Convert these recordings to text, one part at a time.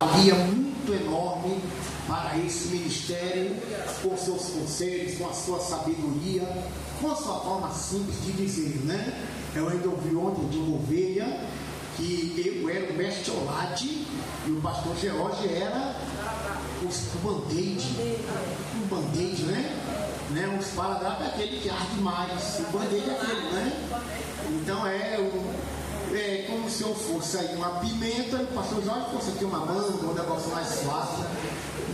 Havia muito enorme para esse ministério, com seus conselhos, com a sua sabedoria, com a sua forma simples de dizer, né? Eu ainda ouvi ontem de uma ovelha que eu era o mestre Olade e o pastor George era o band-aid, né? Os esparadrapo é aquele que arde mais, o band-aid é aquele, né? Então é como se eu fosse aí uma pimenta, o pastor Jorge fosse aqui uma manga, um negócio mais suave,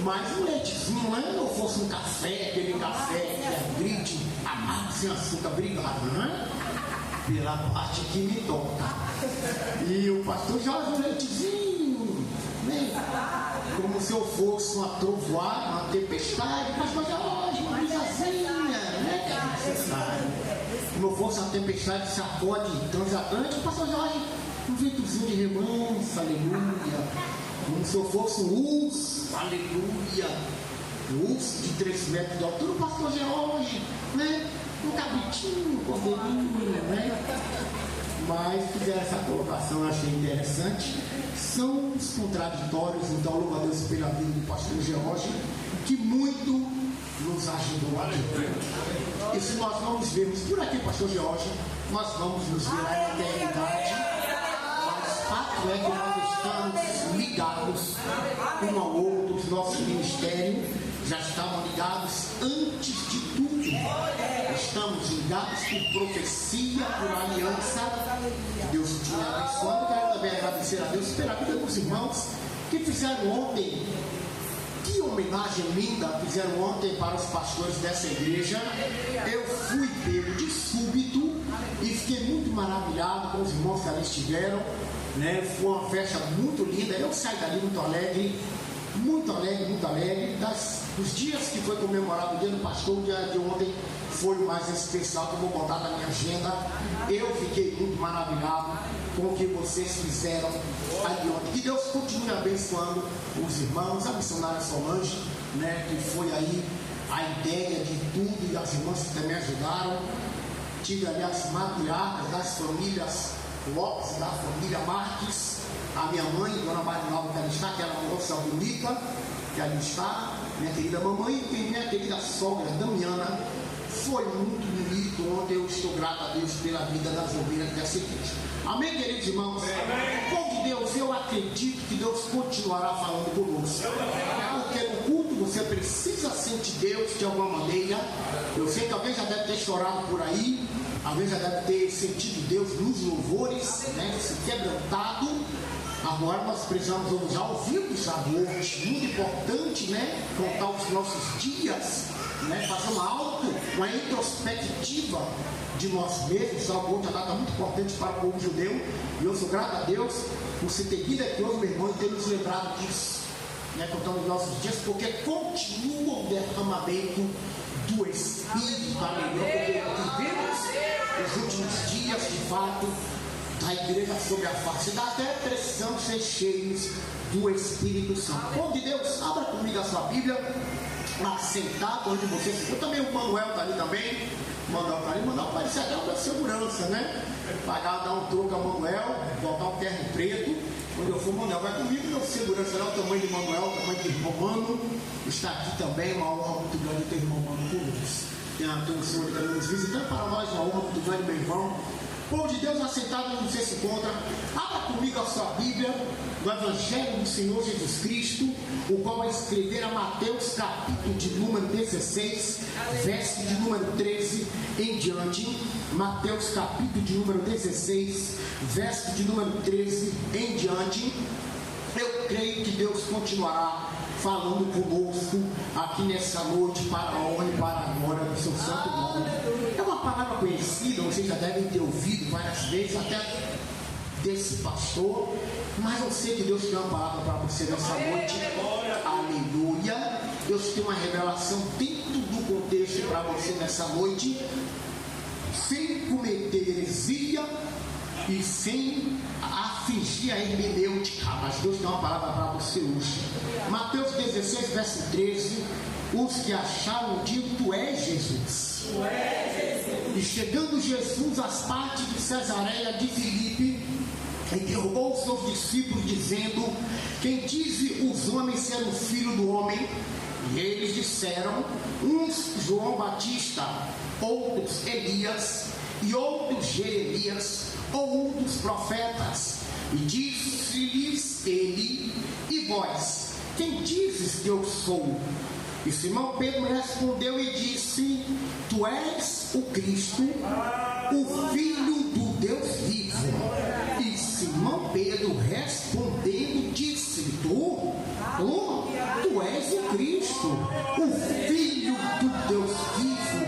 mas um leitezinho, né? Ou fosse um café, aquele café que é grite, amargo, sem açúcar, obrigado, né? Pela parte que me toca. E o pastor Jorge, um leitezinho, né? Como se eu fosse uma trovoada, uma tempestade, pastor Jorge, uma brisazinha, né? Que é necessário. Como eu fosse uma tempestade de sacode transatlântico, pastor Jorge, um ventozinho de remanso, aleluia. Como se eu fosse um urso, aleluia. Um urso de 3 metros de altura, o pastor Jorge, né? Um cabritinho, um cordeirinho, né? Mas fizeram essa colocação, eu achei interessante. São os contraditórios, então louvo a Deus pela vida do pastor Jorge, que muito nos ajudou aqui. E se nós não nos vermos por aqui, pastor Jorge, nós vamos nos ver na eternidade. Mas fato é que nós estamos ligados um ao outro, os nossos ministérios já estavam ligados antes de tudo. Estamos ligados por profecia, por aliança. Deus tinha abençoado. Quero também agradecer a Deus pela vida dos irmãos que fizeram ontem. Que homenagem linda fizeram ontem para os pastores dessa igreja. Eu fui pego de súbito e fiquei muito maravilhado com os irmãos que ali estiveram, né? Foi uma festa muito linda. Eu saí dali muito alegre. Dos dias que foi comemorado o dia do pastor, o dia de ontem foi o mais especial que eu vou botar na minha agenda. Eu fiquei muito maravilhado com o que vocês fizeram ali ontem. Que Deus continue abençoando os irmãos, a missionária Solange, né, que foi aí a ideia de tudo, e as irmãs que também ajudaram. Tive ali as matriarcas das famílias Lopes, da família Marques, a minha mãe, Dona Marinalva, que ali está, que era uma moça bonita, que ali está, minha querida mamãe, e minha querida sogra, Damiana. Foi muito bonito ontem. Eu estou grato a Deus pela vida das ovelhas dessa igreja. Amém, queridos irmãos? Com Deus, eu acredito que Deus continuará falando conosco. Porque no culto você precisa sentir Deus de alguma maneira. Eu sei que alguém já deve ter chorado por aí, alguém já deve ter sentido Deus nos louvores, né? Se quebrantado. Agora nós precisamos já ouvir os amores. Muito importante, né? Contar os nossos dias, né? Fazer uma introspectiva de nós mesmos. Algo outra data muito importante para o povo judeu. E eu sou grato a Deus por você ter vindo aqui hoje, meu irmão, e ter nos lembrado disso, né? Contando os nossos dias, porque continua o derramamento do Espírito, aleluia. Porque vivemos os últimos dias, de fato, da igreja sobre a face. Dá até precisamos ser cheios do Espírito Santo. Povo de Deus, abra comigo a sua Bíblia, sentado onde você se. Eu também, o Manuel está ali também. Manuel parece até uma segurança, né? Pagar, dar um troco a Manuel, botar um terno preto. Quando eu for, Manuel vai comigo, meu segurança não é o tamanho de Manuel, o tamanho de irmão Mano. Está aqui também, uma honra muito grande ter irmão Mano conosco. Tem um senhor que está nos visitando, para nós uma honra muito grande, meu irmão. Povo de Deus assentado onde você se encontra, abra comigo a sua Bíblia no Evangelho do Senhor Jesus Cristo, o qual vai escrever a Mateus capítulo de número 16, verso de número 13 em diante. Mateus capítulo de número 16, verso de número 13 em diante. Eu creio que Deus continuará falando conosco aqui nessa noite para a honra e para a glória do seu santo nome. É uma palavra conhecida, vocês já devem ter ouvido várias vezes, até desse pastor, mas eu sei que Deus tem uma palavra para você nessa noite. Aleluia. Deus tem uma revelação dentro do contexto para você nessa noite, sem cometer heresia e sem afingir a hermenêutica, mas Deus tem uma palavra para você hoje. Mateus 16, verso 13. Os que acharam dito: Tu és Jesus. E chegando Jesus às partes de Cesareia de Filipe, interrogou os seus discípulos, dizendo: quem dizem os homens ser o filho do homem? E eles disseram: uns João Batista, outros Elias, e outros Jeremias, ou um dos profetas. E disse-lhes ele: e vós, quem dizes que eu sou? E Simão Pedro respondeu e disse: tu és o Cristo, o Filho do Deus vivo. E Simão Pedro respondendo disse: tu és o Cristo, o Filho do Deus vivo.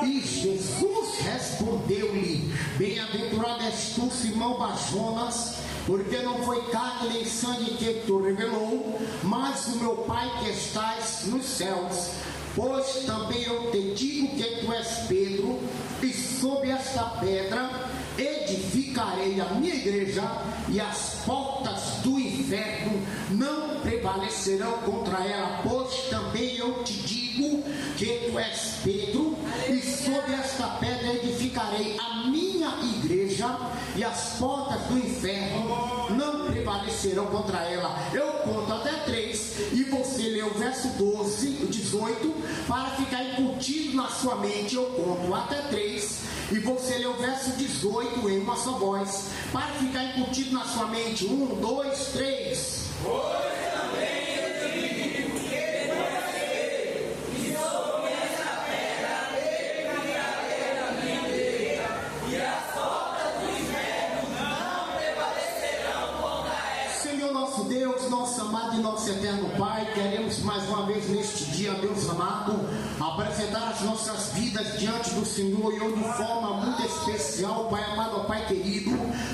E Jesus respondeu-lhe: bem-aventurado és tu, Simão Barjonas, porque não foi carne nem sangue que te revelou, mas o meu Pai que estás nos céus. Pois também eu te digo que tu és Pedro, e sobre esta pedra edificarei a minha igreja, e as portas do inferno não prevalecerão contra ela. Pois também eu te digo que tu és Pedro, e sobre esta pedra edificarei a minha igreja, e as portas do inferno não prevalecerão contra ela. Eu conto até 3 e você lê o verso 18 para ficar incutido na sua mente. Eu conto até 3 e você lê o verso 18 em uma só voz para ficar incutido na sua mente. 1, 2, 3. Pois também eu te digo que tu és Pedro, e sobre esta pedra edificarei a minha igreja, e as portas do inferno não prevalecerão contra ela. Senhor nosso Deus, nosso amado e nosso eterno Pai, queremos mais uma vez neste dia, Deus amado, apresentar as nossas vidas diante do Senhor, e eu de forma muito especial, Pai amado, Pai querido,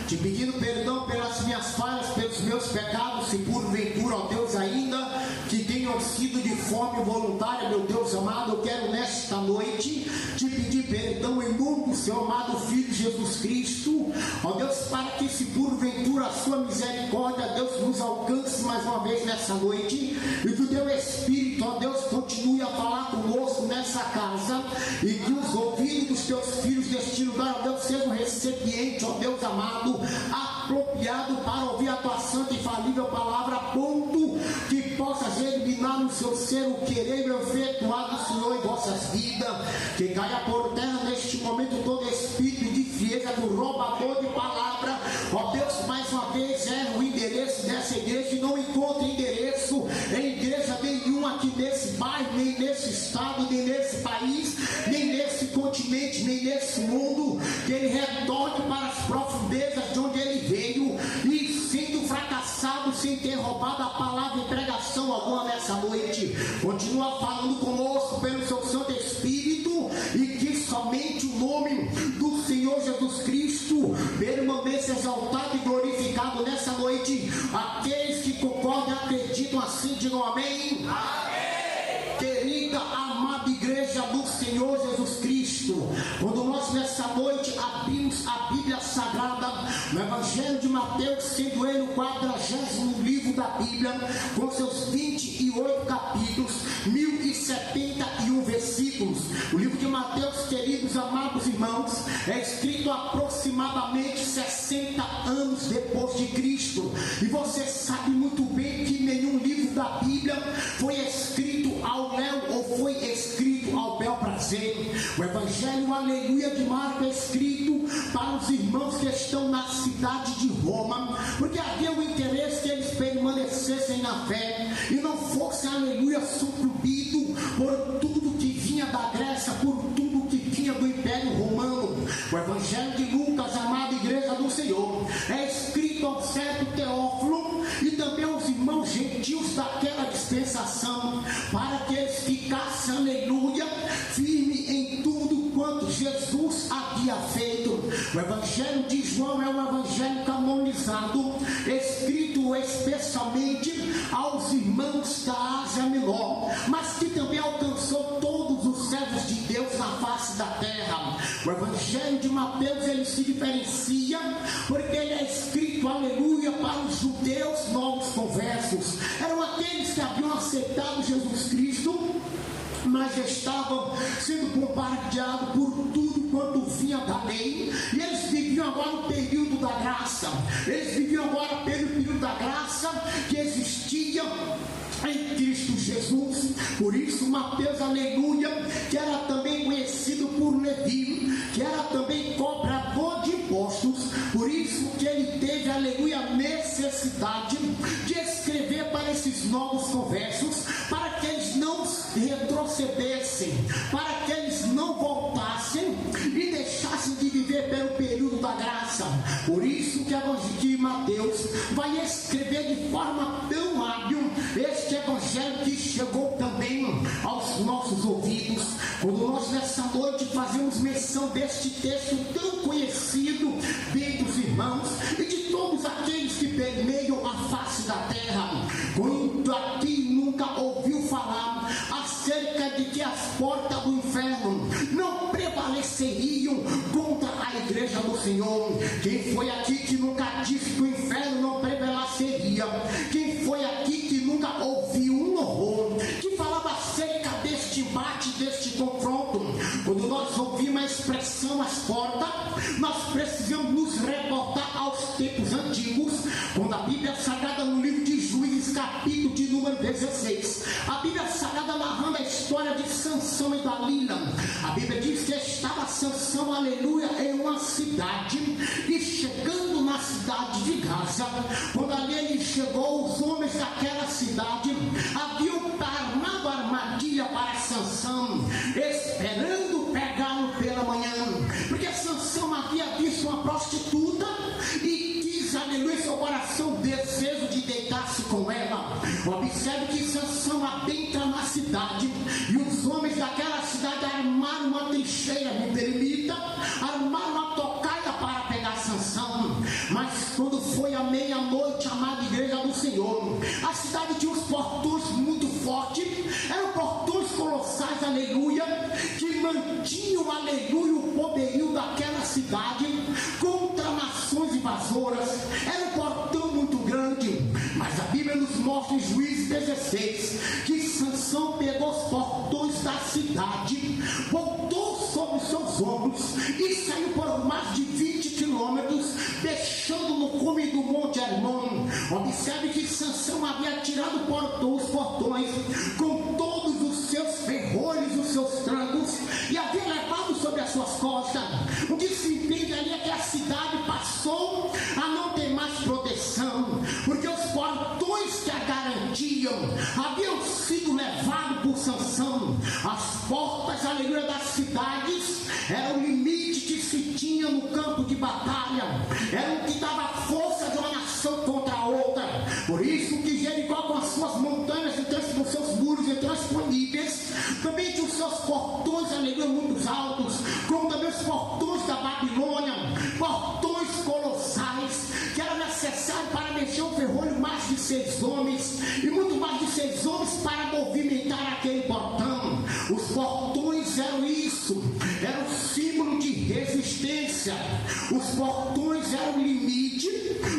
te pedindo perdão pelas minhas falhas, pelos meus pecados, se porventura, ó Deus, ainda que tenham sido de forma involuntária, meu Deus amado, eu quero nesta noite te pedir perdão em nome do seu amado Filho Jesus Cristo, ó Deus, para que se porventura a sua misericórdia, Deus, nos alcance mais uma vez nessa noite, e que o teu Espírito, ó Deus, continue a falar conosco nessa casa, e que os ouvidos dos teus filhos deste lugar, ó Deus, sejam recipiente, ó Deus amado, apropriado para ouvir a tua santa e infalível palavra, a ponto que possa germinar no seu ser o querer efetuado do Senhor em vossas vidas. Que caia por terra neste momento todo espírito de frieza do roubador de palavra, ó Deus, mais uma vez é o endereço dessa igreja, e não encontra endereço em igreja nenhuma aqui nesse bairro, nem nesse estado, nem nesse país, nem nesse continente, nem nesse mundo. Que ele retorne para as profundezas de onde ele veio, e sendo fracassado, sem ter roubado a palavra e pregação alguma nessa noite, continua falando conosco pelo seu Santo Espírito, e que somente o nome do Senhor Jesus Cristo permaneça exaltado e glorificado nessa noite. Aqueles que concordam e acreditam assim, digam amém. Amém. Querida, amada igreja do Senhor Jesus Cristo, quando nós nessa noite abrimos a Bíblia Sagrada no Evangelho de Mateus, sendo ele o 40º livro da Bíblia, com seus 28 capítulos, 1071 versículos, o livro de Mateus, queridos amados irmãos, é escrito aproximadamente 60 anos depois de Cristo, e você sabe muito bem que nenhum livro da Bíblia foi escrito ao léu ou foi escrito ao bel prazer. O Evangelho, aleluia, de Marcos é escrito para os irmãos que estão na cidade de Roma, porque havia o interesse que eles permanecessem na fé e não fossem, aleluia, sucumbido por tudo que vinha da Grécia, por tudo que vinha do Império Romano. O Evangelho de Lucas, amada igreja do Senhor, é escrito ao certo Teófilo e também aos irmãos gentios daquela dispensação, para que eles ficassem, aleluia, firme em tudo quanto Jesus havia feito. O Evangelho de João é um evangelho canonizado, escrito especialmente aos irmãos da Ásia Menor, mas que também alcançou todos os servos de Deus na face da terra. O Evangelho de Mateus, ele se diferencia porque ele é escrito, aleluia, para os judeus novos conversos. Eram aqueles que haviam aceitado Jesus Cristo mas estavam sendo bombardeados por tudo quanto vinha da lei, e eles viviam agora no período da graça, eles viviam agora pelo período da graça que existia em Cristo Jesus. Por isso Mateus, aleluia, que era também conhecido por Levi, que era também cobrador de impostos, por isso que ele teve, aleluia, necessidade de escrever para esses novos conversos, para que eles não retrocedessem, para que eles não voltassem e deixassem de viver pelo período da graça. Por isso que Mateus vai escrever de forma tão hábil este evangelho que chegou também aos nossos ouvidos, quando nós nessa noite fazemos menção deste texto tão conhecido dentre os irmãos e de todos aqueles que permeiam a face da terra. Quando aqui nunca ouviu falar acerca de que as portas do inferno não prevaleceriam contra a igreja do Senhor? Quem foi aqui que nunca disse que o inferno não prevaleceria? Quem foi aqui que nunca ouviu um horror que falava acerca deste embate, deste confronto? Quando nós ouvimos a expressão as portas, nós precisamos nos reportar aos tempos antigos, quando a Bíblia Sagrada, no livro de Juízes, capítulo de número 16, a Bíblia Sagrada narrando a história de Sansão e Dalila. A Bíblia diz que estava Sansão, aleluia, em uma cidade, e chegando na cidade de Gaza, quando ali ele chegou, os homens daquela cidade haviam armado armadilha para Sansão, esperando pegá-lo pela manhã, porque Sansão havia visto uma prostituta e quis, aleluia, seu coração desejo de deitar-se com ela. Observe que Sansão adentra na cidade, e os homens daquela cidade armaram uma trincheira, me permita, armaram uma tocaia para pegar Sansão. Mas quando foi a meia-noite, amada igreja do Senhor, a cidade tinha uns portões muito fortes, eram portões colossais, aleluia, que mantinham, aleluia, o poderio daquela cidade contra nações invasoras. Era um portão muito grande, mas a Bíblia nos mostra em Juízes 16 que Sansão pegou os portões da cidade, voltou sobre os seus ombros e saiu por mais de 20 quilômetros, deixando no cume do Monte Hermon. Observe que Sansão havia tirado os portões com todos os seus ferrolhos, os seus trancos, e havia levado sobre as suas costas. O que se entende ali é que a cidade passou a não ter mais proteção, porque os portões que a garantiam haviam sido levados por Sansão. As portas, aleluia, das cidades eram o limite que se tinha no campo de batalha, era o que dava força de uma nação contra a outra. Por isso que Jericó, com as suas montanhas e com seus muros intransponíveis, também tinha os seus portões, aleluia, muito altos, como também os portões da Babilônia, portões colossais, que era necessário para mexer o ferrolho mais de 6 homens, e muito mais de 6 homens para movimentar aquele portão. Os portões eram isso, era o símbolo de resistência. Os portões eram limite,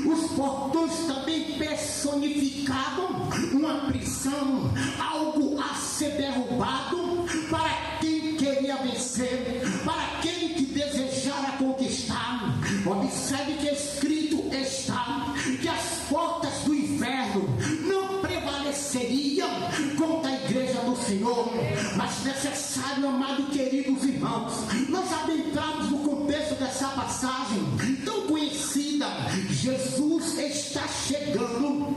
os portões também personificavam uma prisão, algo a ser derrubado para quem queria vencer, para aquele que desejara conquistar. Observe que escrito está que as portas do inferno não prevaleceriam contra a igreja do Senhor. Mas necessário, amado e queridos irmãos, nós adentramos no contexto dessa passagem tão conhecida. Jesus está chegando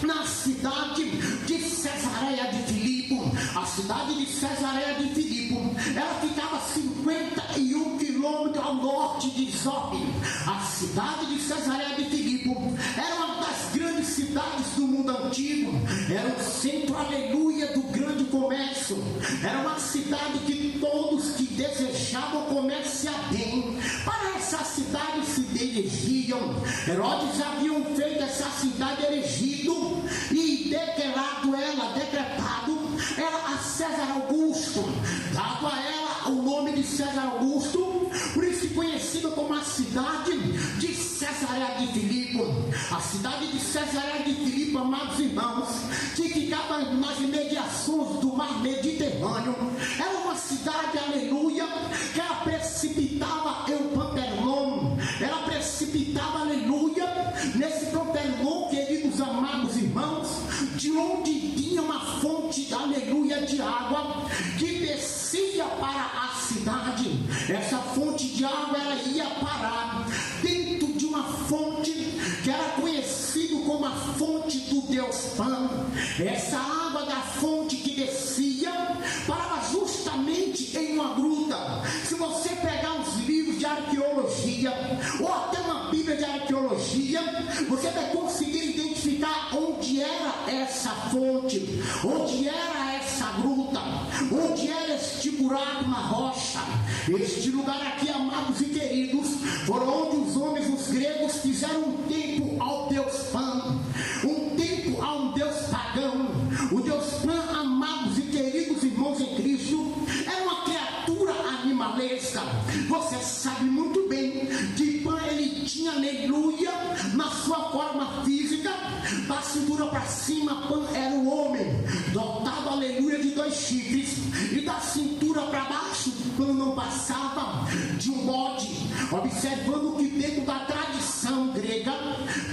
na cidade de Cesareia de Filipe. A cidade de Cesareia de Filipe, ela ficava 51 quilômetros ao norte de Jope. A cidade de Cesareia de Filipe era uma das grandes cidades do mundo antigo, era o centro, aleluia, do grande comércio. Era uma cidade que todos que desejavam comerciar bem para essa cidade se dirigiam. Herodes haviam feito essa cidade erigido e decretado ela a César Augusto, dado a ela o nome de César Augusto, por isso conhecida como a cidade de Cesareia de Filipe. A cidade de Cesareia de Filipe, amados irmãos, que ficava nas imediações do Mar Mediterrâneo. Era uma cidade, aleluia, que ela precipitava em Panternon. Ela precipitava, aleluia, nesse Panternon, queridos amados irmãos, de onde tinha uma fonte, aleluia, de água que descia para a cidade. Essa fonte de água, ela ia parar dentro de uma fonte que era conhecido como a fonte do Deus Pan. Essa água da fonte que descia parava justamente em uma gruta. Se você pegar os livros de arqueologia ou até uma bíblia de arqueologia, você vai conseguir identificar onde era essa fonte, onde era essa gruta, onde era este buraco na rocha. Este lugar aqui, amados e queridos, foram onde os homens, os gregos, fizeram um templo ao Deus Pan, um templo a um Deus pagão. O Deus Pan, amados e queridos irmãos em Cristo, era uma criatura animalesca. Você sabe muito bem que Pan, ele tinha, aleluia, na sua forma física, da cintura para cima, Pan era o homem, dotado, aleluia, de 2 chifres, e da cintura para baixo, Pan não passava de um bode. Observando que dentro da tradição grega,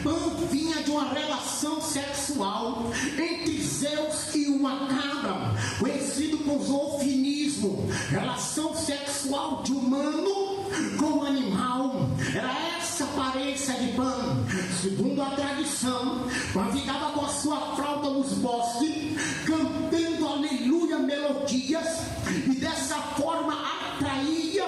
Pan vinha de uma relação sexual entre Zeus e uma cabra, conhecido como zoofilismo, relação sexual de humano com um animal. Era essa a aparência de Pan. Segundo a tradição, Pan ficava com a sua flauta nos bosques, cantando, aleluia, melodias, e dessa forma atraía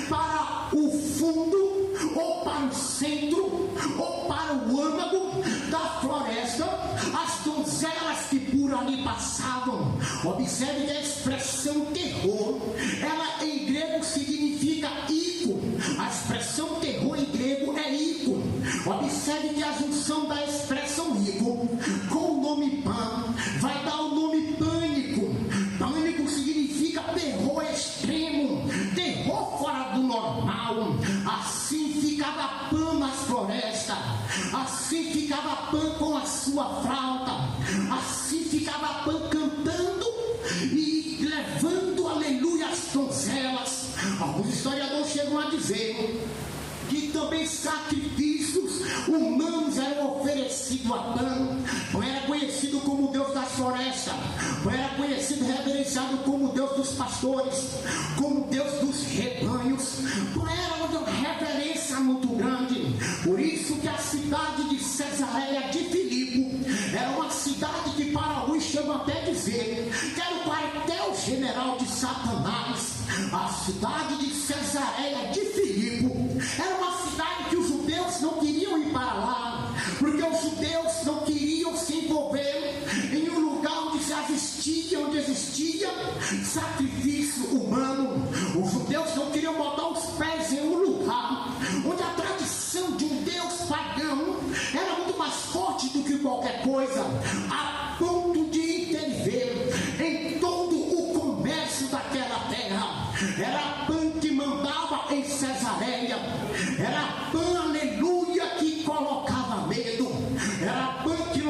para o fundo, ou para o centro, ou para o âmago da floresta as donzelas que por ali passavam. Observe que a expressão terror, ela em grego significa ico. A expressão terror em grego é ico. Observe que a junção da expressão ico com o nome Pan vai dar o nome pânico. Pânico significa terror extremo, terror fora do normal. Assim ficava Pan nas florestas, assim ficava Pan com a sua flauta, assim ficava Pan cantando e levando, aleluia, as donzelas. Alguns historiadores chegam a dizer que também sacrifícios humanos eram oferecidos a Pan. Pan era conhecido como Deus das florestas, Pan era conhecido, reverenciado como Deus dos pastores, como Deus dos rebanhos. Pan era uma reverência muito grande. Por isso que a cidade de Cesareia de Filipe era uma cidade que para alguns chegam até dizer que era o quartel-general de Satanás. A cidade de Cesareia de Filipe era uma cidade que os judeus não queriam ir para lá, porque os judeus não queriam se envolver em um lugar onde existia sacrifício humano. Os judeus não queriam botar os pés em um lugar onde a tradição de um Deus pagão era muito mais forte do que qualquer coisa, a ponto de intervir em todo o comércio daquela terra. Era Pan que mandava em Cesareia, era Pan, aleluia, que colocava medo, era Pan que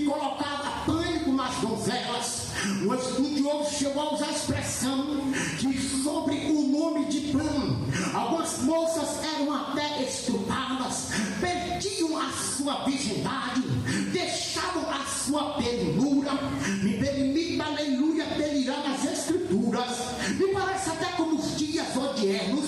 colocava pânico nas donzelas. Um estudioso chegou a usar a expressão que sobre o nome de Pan, algumas moças eram até estupradas, perdiam a sua virgindade, deixavam a sua ternura. Me permita, aleluia, delirar nas escrituras. Me parece até como os dias odiernos,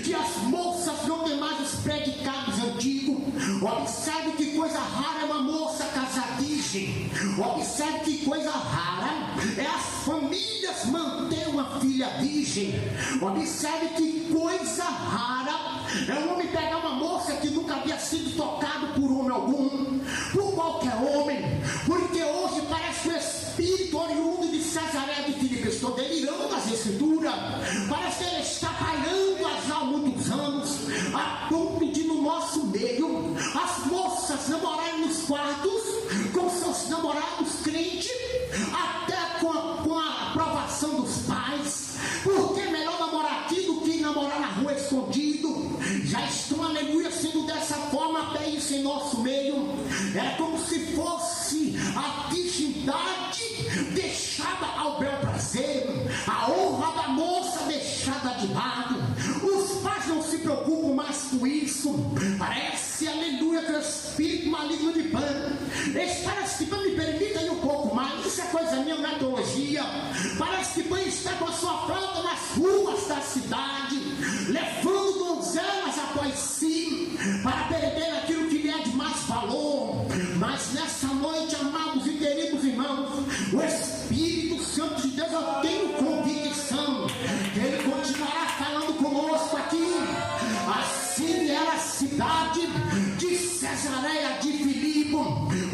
que as moças não têm mais os predicados antigos. Observe que coisa rara é uma moça casar virgem. Observe que coisa rara é as famílias manter uma filha virgem. Observe que coisa rara é um homem pegar uma moça que nunca havia sido tocado por homem algum, por qualquer homem, porque hoje parece o espírito oriundo de Cesareia de Filipe. Estou delirando nas escrituras. Parece que ele está pairando há muitos anos, a ponto de no nosso meio as moças namorarem nos quartos com seus namorados crentes, até com a aprovação dos pais, porque é melhor namorar aqui do que namorar na rua escondido. Já estão, aleluia, sendo dessa forma até isso em nosso meio. É como se fosse a virgindade deixada ao bel prazer. isso. Parece, aleluia, que o espírito maligno de Pan parece que Pan, me permita aí um pouco mais, isso é coisa minha, não é teologia. Parece que Pan está com a sua fralda nas ruas da cidade, levando donzelas após si, para perder aquilo que lhe é de mais valor. Mas nessa noite, amados e queridos irmãos, o Espírito Santo de Deus, eu tenho convicção que Ele continuará falando conosco aqui. Assim era a cidade de Cesareia de Filipe,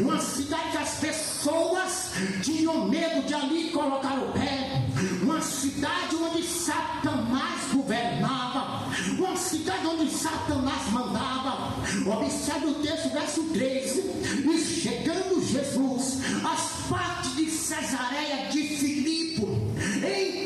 uma cidade que as pessoas tinham medo de ali colocar o pé, uma cidade onde Satanás governava, uma cidade onde Satanás mandava. Observe o texto, verso 13: e chegando Jesus às partes de Cesareia de Filipe,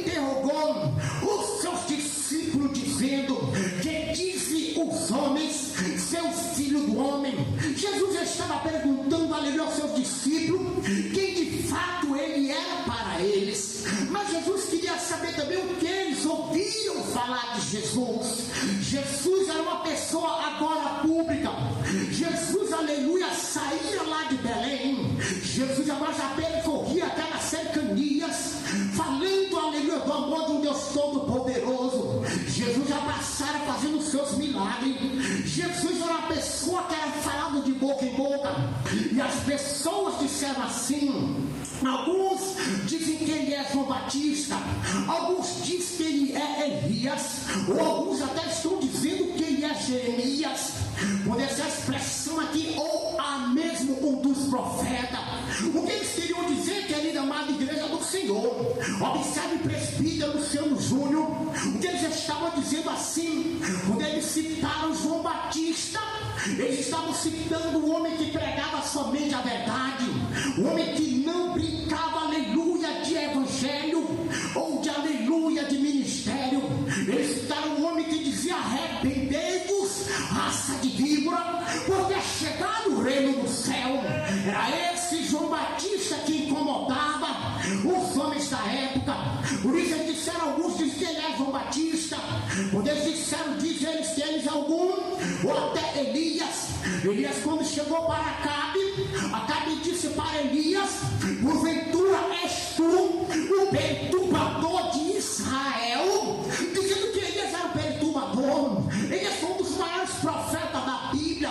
interrogou os seus discípulos, dizendo: que dizem os homens ser o Filho do Homem? Jesus estava perguntando, aleluia, aos seus discípulos quem de fato Ele era para eles. Mas Jesus queria saber também o que eles ouviam falar de Jesus. Jesus era uma pessoa agora pública. Jesus, aleluia, saía lá de Belém. Jesus agora já percorria aquelas cercanias, falando, aleluia, do amor de um Deus Todo-Poderoso. Jesus já passara fazendo os seus milagres. Jesus era uma pessoa que era falado de boca em boca. E as pessoas disseram assim: alguns dizem que ele é João Batista, alguns dizem que ele é Elias, ou alguns até estão dizendo que ele é Jeremias. Por essa expressão aqui, ou a mesmo um dos profetas. O que eles queriam dizer, querida amada igreja do Senhor? Observe, presbítero Luciano Júnior, o que eles estavam dizendo assim, quando eles citaram João Batista, eles estavam citando o homem que pregava somente a verdade, o homem que não brincava, aleluia, de evangelho, ou de aleluia, de ministério. Eles citaram o homem que dizia: arrependei-vos, raça de víbora, porque é chegado o reino do céu. Era esse João Batista que incomodava os homens da época. Por isso eles disseram, alguns dizem que ele é João Batista, quando eles disseram, dizem eles que eles algum, ou até Elias. Elias, quando chegou para Acabe disse para Elias: porventura és tu o perturbador de Israel? Dizendo que Elias era o perturbador. Elias foi um dos maiores profetas da Bíblia.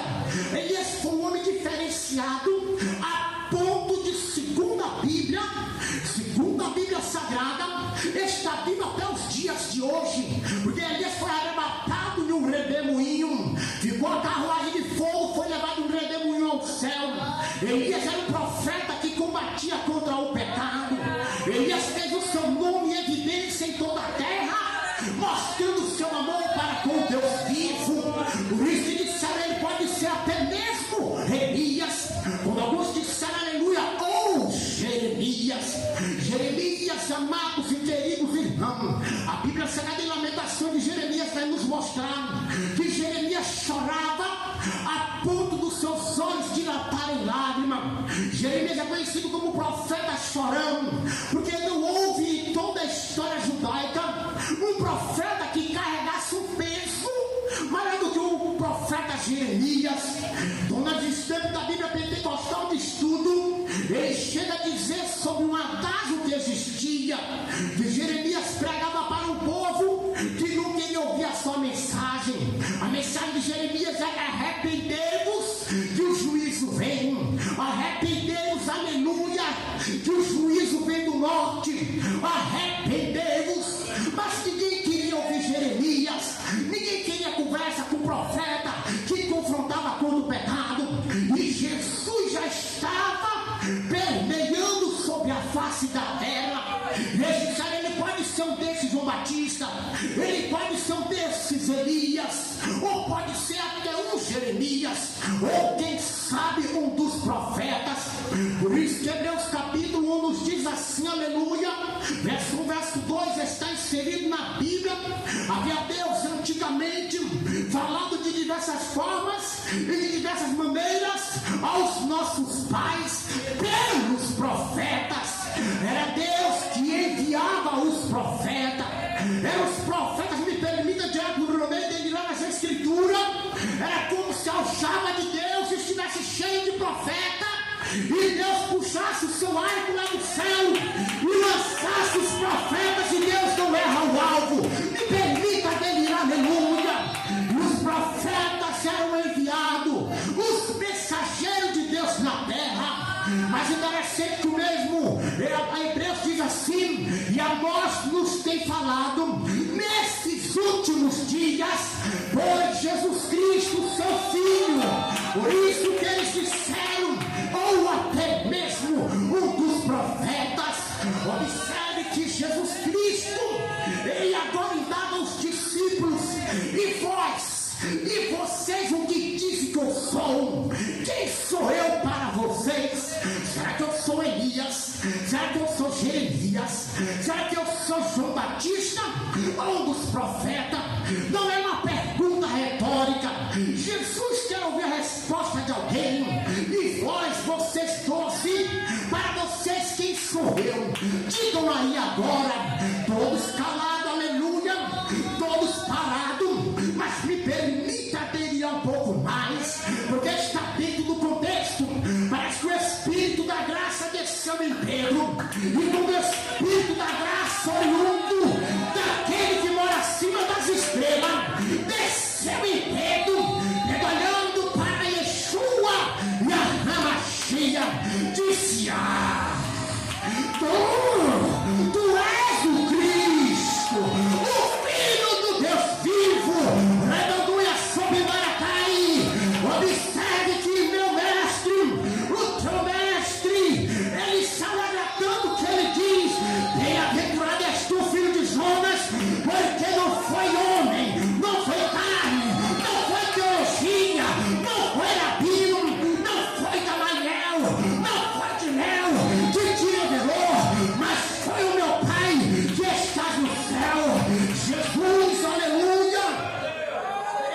Elias foi um homem diferenciado, a ponto de, segundo a Bíblia Sagrada, está vivo até os dias de hoje, porque Elias foi arrebatado em um redemoinho, ficou a carruagem de fogo, foi levado um redemoinho ao céu. Elias era um profeta que combatia contra o pecado. Elias fez o seu nome em evidência em toda a terra, mostrando o seu amor para com o Deus vivo. Por isso que disseram, ele pode ser até mesmo Elias, quando alguns disseram, aleluia, ou Jeremias, amados e queridos irmãos. A Bíblia Sagrada, em Lamentação de Jeremias, vai nos mostrar que Jeremias chorava a ponto dos seus olhos dilatarem lágrimas. Jeremias é conhecido como profeta chorão, porque não houve em toda a história judaica um profeta que carregasse um peso maior do que o profeta Jeremias. Dona de tempo da Bíblia Pentecostal de estudo, ele chega a dizer sobre um atraso que existia, que Jeremias pregava para um povo que não queria ouvir a sua mensagem. A mensagem de Jeremias é: arrependei-vos, que o juízo vem. Arrependei-vos, aleluia, que o juízo vem do norte. Arrependei-vos. Mas ninguém queria ouvir Jeremias, ninguém queria conversa com o profeta que confrontava com o pecado. E Jesus já estava permeando sobre a face da terra. Ele pode ser um desses João Batista, ele pode ser um desses Elias, ou pode ser até um Jeremias, ou quem sabe um dos profetas. Por isso que Hebreus capítulo 1 nos diz assim, aleluia, verso 1, verso 2 está inserido na Bíblia. Havia Deus antigamente falado de diversas formas e de diversas maneiras aos nossos pais pelos profetas. Era Deus que enviava os profetas. Eram os profetas, me permita, Diácono Romeu, de lá nas Escrituras. Era e Deus puxasse o seu arco lá no céu e lançasse os profetas, e Deus não erra o alvo. Me permita delirar, aleluia. Os profetas eram enviados, os mensageiros de Deus na terra. Mas interessante que o mesmo a Hebreus diz assim, e a nós nos tem falado nesses últimos dias por Jesus Cristo, seu Filho. Por isso que eles disseram, ou até mesmo um dos profetas, observe que Jesus Cristo, ele agora dava aos discípulos, e vocês o que dizem que eu sou? Quem sou eu para vocês? Será que eu sou Elias? Será que eu sou Jeremias? Será que eu sou João Batista? Ou um dos profetas? Não é uma pergunta retórica. Jesus quer ouvir a resposta de alguém. E vocês 12, para vocês quem sou eu? Digam aí agora, todos calados, aleluia, todos parados, mas me permita aderir um pouco mais, porque está dentro do contexto. Parece que o Espírito da graça desceu em Pedro, e quando o Espírito da graça oriundo daquele que mora acima das estrelas desceu em Pedro, olhando para Yeshua e a Hamashia, disse: tu és o Cristo, o Filho do Deus vivo. Aleluia, sobre Maracai. Observe que meu mestre, o teu mestre, ele está agradando o que ele diz: bem-aventurado és tu, filho de Jonas, porque não foi homem, não foi carne, não foi teologia, não foi rabino, não foi Gamaliel, não foi Dineu que te revelou, mas foi o meu Pai que está no céu. Jesus, aleluia,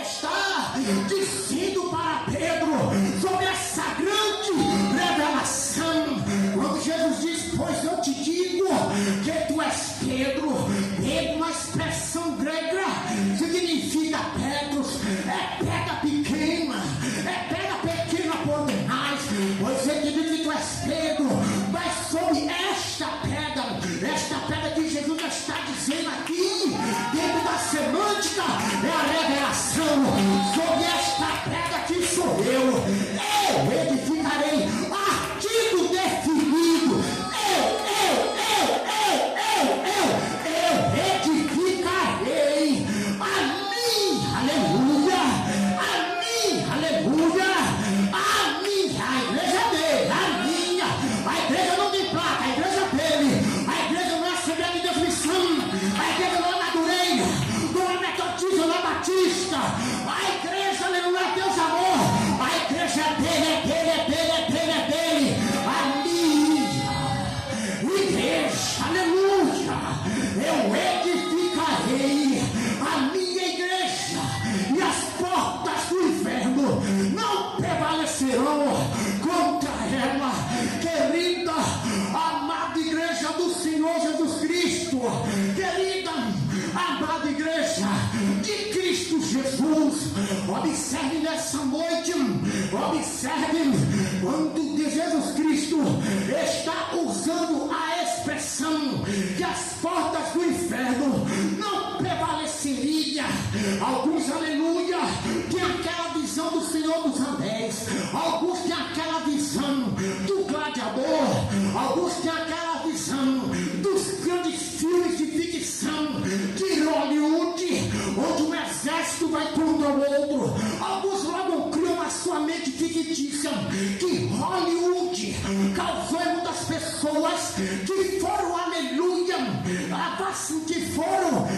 está dizendo para Pedro sobre essa grande revelação. Quando Jesus diz: pois eu te digo que tu és Pedro. Pedro, uma expressão grega, significa Petros, é pedra pequena, por demais. Pois eu te digo que tu és Pedro, mas sobre esta pedra que Jesus está dizendo aqui, dentro da semântica, é a revelação. Sobre esta pedra que sou eu edificarei, artigo definido, eu edificarei a mim, aleluia, a igreja dele, a igreja não tem placa, a igreja dele, a igreja não é Assembleia de Deus Missão, a igreja não é Madureira, não é Metodista, não é Batista, a igreja, aleluia, Deus amor, a igreja é dele, a minha igreja, aleluia, eu edificarei a minha igreja, e as portas do inferno não prevalecerão contra ela. Querida, amada igreja do Senhor Jesus Cristo, querida, amada igreja de Cristo Jesus, observe nessa noite, observe quando Jesus Cristo está usando a expressão que as portas do inferno não prevaleceria. Alguns, aleluia, tem aquela visão do Senhor dos Anéis, alguns têm aquela visão do gladiador, alguns têm aquela visão dos grandes filmes de ficção de Hollywood, onde um exército vai contra o outro. Alguns logo criam na sua mente fictícia que Hollywood causou em muitas pessoas que foram, aleluia, que foram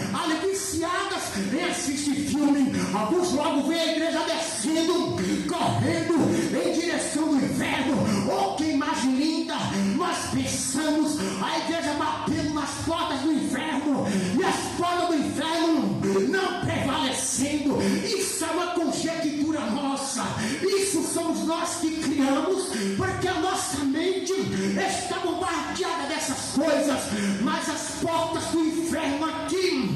viciadas em assistir filme. Alguns logo veem a igreja descendo, correndo em direção do inferno. Oh, que imagem linda! Nós pensamos a igreja batendo nas portas do inferno, e as portas do inferno não prevalecendo. Isso é uma conjectura nossa, isso somos nós que criamos, porque a nossa mente está bombardeada dessas coisas. Mas as portas do inferno aqui,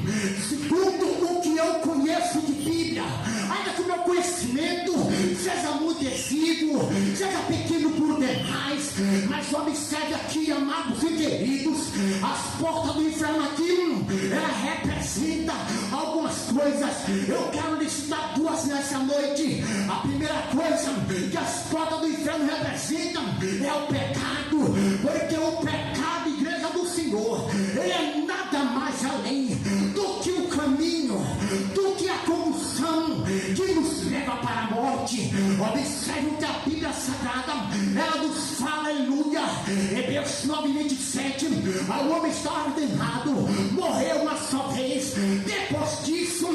segundo o que eu conheço de Bíblia, ainda que o meu conhecimento seja muito exíguo, seja pequeno por demais, Mas observe aqui, amados e queridos, as portas do inferno aqui, ela representa algumas coisas. Eu quero listar duas nessa noite. A primeira coisa que as portas do inferno representam é o pecado, porque o pecado, igreja do Senhor, ele é nada mais além do que o caminho, do que a condução que nos leva para a morte. Observe o que a Bíblia Sagrada, ela nos fala, aleluia, Hebreus 9:27, o homem está ordenado, morreu uma só vez, depois disso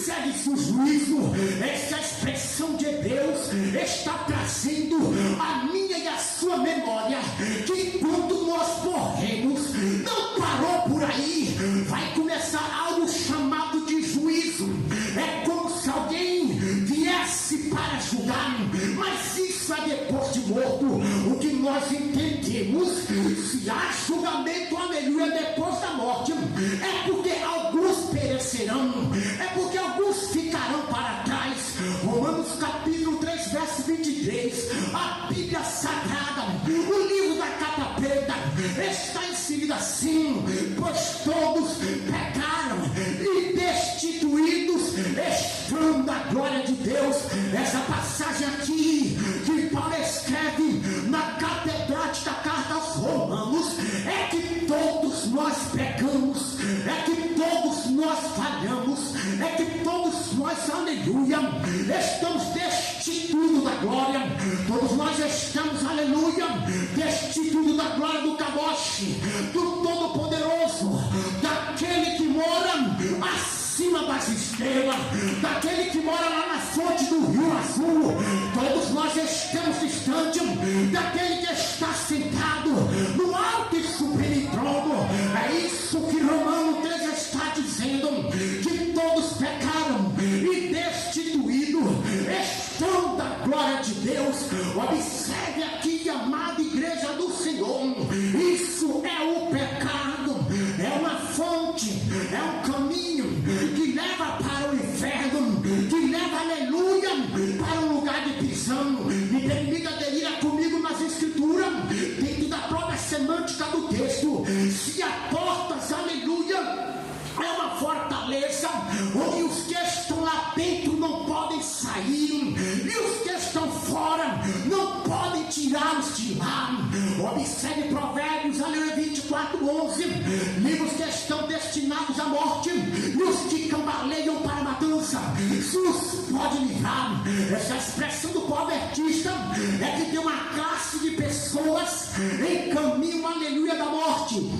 segue-se o juízo. Essa expressão de Deus está trazendo a minha e a sua memória, que quando nós morremos, não parou por aí, vai começar algo chamado de juízo. É como se alguém viesse para julgar, mas isso é depois de morto. O que nós entendemos, se há julgamento, aleluia, depois da morte, é porque alguns perecerão, é porque alguns ficarão para trás. Romanos capítulo 3, verso 23, a Bíblia Sagrada, o livro da capa preta, está inserido assim: pois todos pecaram e destituídos estão da glória de Deus. Essa passagem aqui que Paulo escreve na catedrática carta aos Romanos é que todos nós pecamos, é que todos nós falhamos, é que todos nós, aleluia, estamos destituídos da glória. Todos nós estamos, aleluia, destituídos da glória do Kadosh, do Todo-Poderoso, daquele que mora acima das estrelas, daquele que mora lá na fonte do Rio Azul. Todos nós estamos distantes daquele que está sentado no alto e sublime trono. É isso que Romano 3 está dizendo, que todos pecaram e destituídos estão da glória de Deus. Observe aqui, amada igreja do Senhor, isso é o pecado, é uma fonte, é um caminho que leva para o inferno, que leva, aleluia, para um lugar de prisão. Me permita aderir comigo nas escrituras, dentro da própria semântica do texto. Se a portas, aleluia, é uma fortaleza onde os que estão lá dentro não podem sair, e os que estão fora não podem tirá-los de lá. Observe Provérbios, aleluia, 24:11, livros que estão destinados à morte e os que cambaleiam para a matança, Jesus pode livrar. Essa expressão do povertista é que tem uma classe de pessoas em caminho, aleluia, da morte,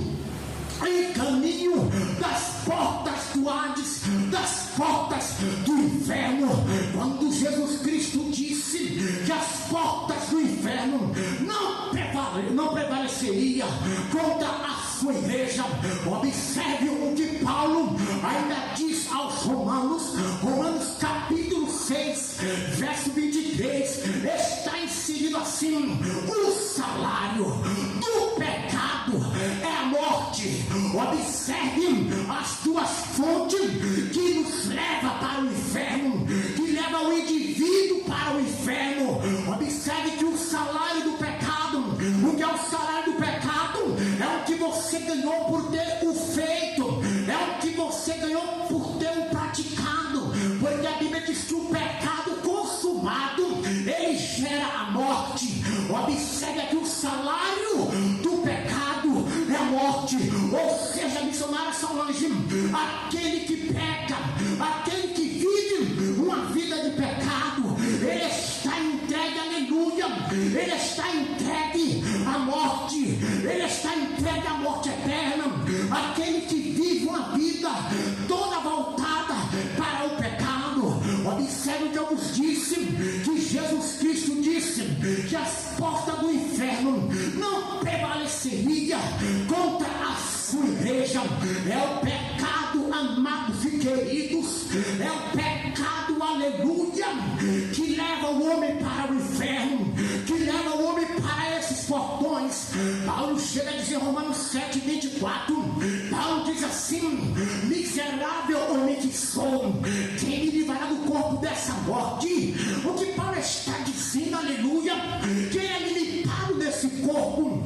em caminho das portas do Hades, das portas do inferno. Quando Jesus Cristo disse que as portas do inferno não prevaleceria contra a sua igreja, observe o que Paulo ainda diz aos Romanos, Romanos capítulo 6, verso 23, está inserido assim: o salário do pecado é a morte. Observe as duas fontes que nos leva para o inferno, que leva o indivíduo para o inferno. Observe que o salário do pecado, o que é o salário do pecado? É o que você ganhou por ter o feito, é o que você ganhou por ter o praticado, porque a Bíblia diz que o pecado consumado, ele gera a morte. Observe que o salário do pecado é a morte. Ou seja, missionária Solange, aquele que peca, aquele que vive uma vida de pecado, ele está entregue, aleluia, ele está entregue à morte, ele está entregue à morte eterna. Aquele que vive uma vida toda voltada para o pecado. Observe o que eu vos disse, que Jesus Cristo disse que as portas do inferno não prevaleceria contra a sua igreja. É o pecado, amados e queridos, é o pecado, aleluia, que leva o homem para o inferno, que leva o homem para esses portões. Paulo chega a dizer em Romanos 7:24, Paulo diz assim: miserável homem que sou, quem me livrará do corpo dessa morte? O que Paulo está dizendo, aleluia, que ele é limitado nesse corpo,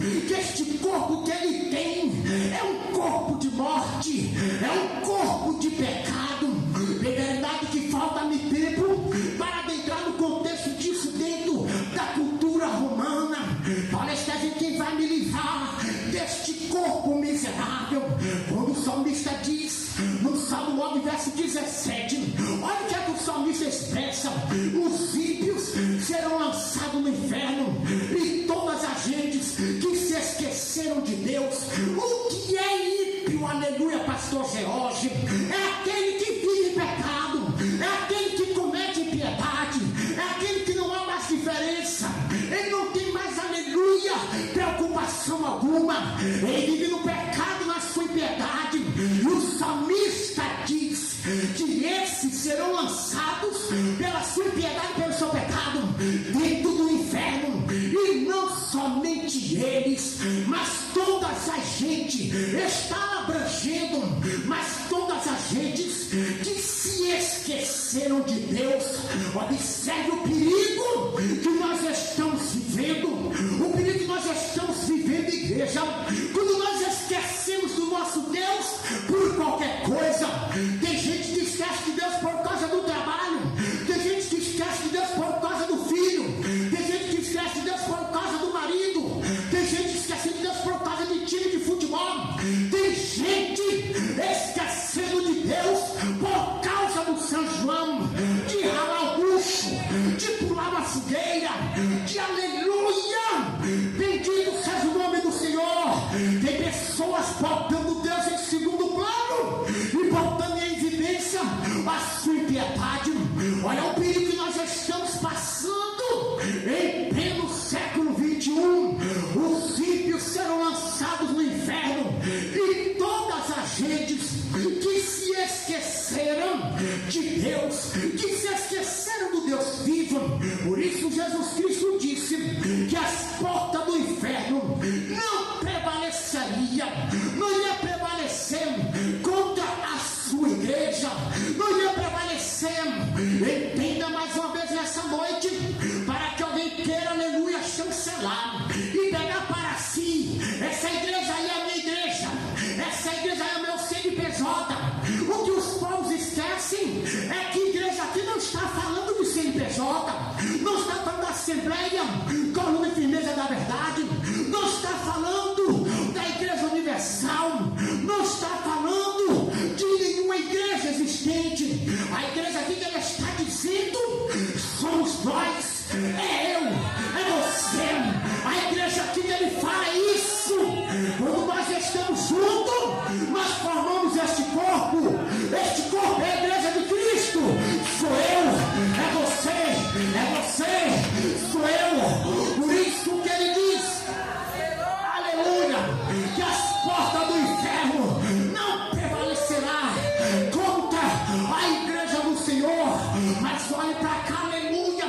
corpo que ele tem é um corpo de morte, é um corpo de pecado. É verdade que falta-me tempo para adentrar no contexto disso dentro da cultura romana. Parece que quem vai me livrar deste corpo miserável. Quando o salmista diz, no Salmo 9, verso 17, olha o que é que o salmista expressa: os ímpios serão lançados no inferno, e todas as gentes que se esqueceram de Deus. O que é ímpio, aleluia, pastor George? É aquele que vive em pecado, é aquele que comete impiedade, é aquele que não há mais diferença, ele não tem mais, aleluia, preocupação alguma, ele vive no pecado, na sua impiedade. E o salmista diz que esses serão lançados pela sua impiedade, pelo seu pecado, dentro do inferno. E não somente eles, mas todas as gentes, está abrangendo, mas todas as gentes que se esqueceram de Deus. Observe o perigo que nós estamos vivendo, o perigo que nós estamos vivendo, igreja, quando nós esquecemos do nosso Deus por qualquer coisa. Tem gente que esquece de Deus por causa do trabalho, tem gente que esquece de Deus por causa do filho, tem gente que esquece de Deus por causa do marido, tem gente que esquece de Deus por causa de time de futebol, tem gente esquecendo de Deus por causa do São João, de ralar o bucho, de pular uma fogueira, de aleluia, bendito seja o nome do Senhor. Tem pessoas botando Deus em segundo plano e botando em evidência a sua impiedade. Olha o perigo que nós estamos passando em pleno século 21. Os ímpios serão lançados no inferno, e todas as gentes que se esqueceram de Deus, que se esqueceram do Deus vivo. Por isso Jesus Cristo disse que as portas do inferno não prevaleceria, não ia prevalecer contra a sua igreja, não ia prevalecer. Entenda mais uma vez nessa noite, para que alguém queira, aleluia, chancelar e pegar para si: essa igreja aí é a minha igreja, essa igreja é o meu CNPJ. O que os povos esquecem é que a igreja aqui não está falando do CNPJ, não está falando da Assembleia Coluna e Firmeza da Verdade, não está falando da Igreja Universal, não está falando de nenhuma igreja existente. A igreja aqui que ele está dizendo somos nós, é eu, é você. A igreja aqui que ele fala é isso. Quando nós estamos juntos, nós formamos este corpo. Este corpo é a igreja de Cristo. Sou eu, é você, sou eu. Por isso que ele diz, aleluia, que as portas do inferno não prevalecerá contra a igreja do Senhor. Mas olhe para cá, aleluia,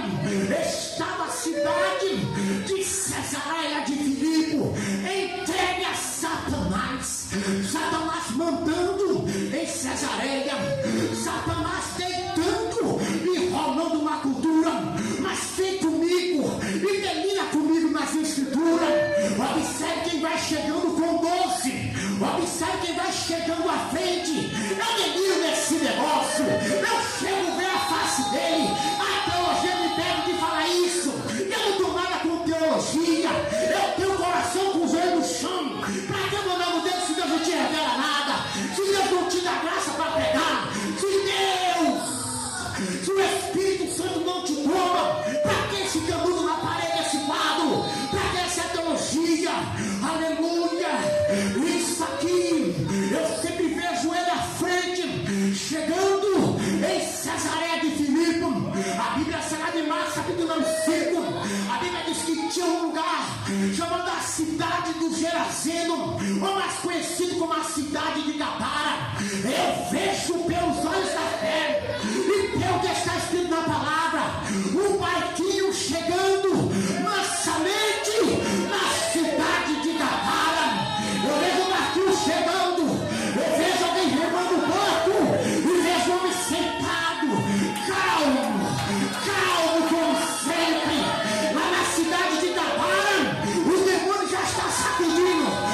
estava a cidade de Cesareia de Filipe entregue a Satanás. Satanás mandando em Cesareia, Satanás deitando e rolando uma cultura. Mas vem comigo e termina comigo nas escrituras. Observe quem vai chegando com doce, observe quem vai chegando à frente. Eu me miro nesse negócio, eu chego a ver a face dele. A teologia me pede de falar isso. Eu não estou nada com teologia, eu tenho o coração com os joelhos no chão. Para que eu mandar o Deus se Deus não te revela nada, se Deus não te dá graça para pregar, se o Espírito Santo não te toma? Para que esse canudo na parede, esse quadro? Para que essa teologia? Aleluia! Isso aqui, eu sempre vejo ele à frente, chegando em Cesareia de Filipe. A Bíblia Sagrada em Marcos capítulo 5, a Bíblia diz que tinha um lugar chamado a cidade do Geraseno, ou mais conhecido como a cidade de Gadara. Eu vejo pelos olhos da fé e pelo que está escrito na palavra, um barquinho chegando mansamente na cidade de Gadara. Eu vejo um barquinho chegando, eu vejo alguém remando o barco e vejo um homem sentado, calmo como sempre. Lá na cidade de Gadara, o demônio já está sacudindo.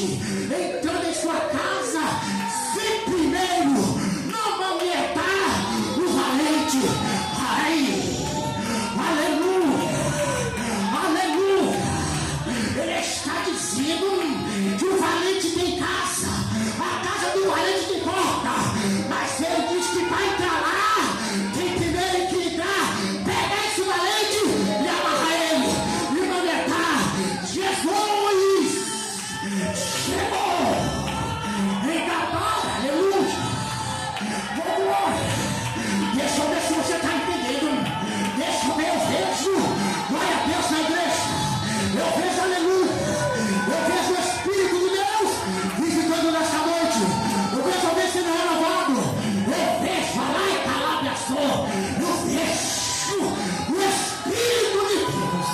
noite, entrando em sua casa, se primeiro não manifestar o valente. Aleluia, aleluia. Ele está dizendo que o valente tem casa, a casa do valente tem porta, mas ele diz que para entrar lá, tem primeiro que entrar, pegar esse valente e amarrar ele, e manifestar. Jesus chegou em Gabar, aleluia. Deixa eu ver se você está entendendo. Deixa eu ver, eu vejo. Glória a Deus na igreja. Eu vejo, aleluia. Eu vejo o Espírito de Deus visitando nessa noite. Eu vejo alguém sendo renovado. Eu vejo, lá e calabiaçou. Eu vejo o Espírito de Deus.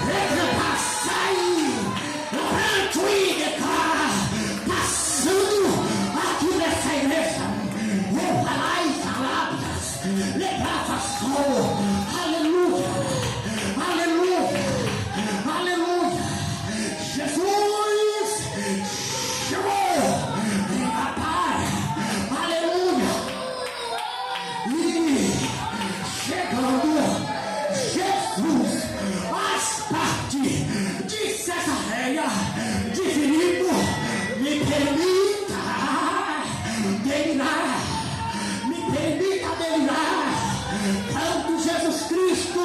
Ele passa aí. Eu e declara. Passando aqui nessa igreja. Eu lá e calabias. Levava sol. Aleluia. Aleluia. Aleluia. Jesus chegou em Gabar. Aleluia. E chegando Jesus faz parte de Cesareia de Filipe. Me permita delirar. Me permita delirar. Quando Jesus Cristo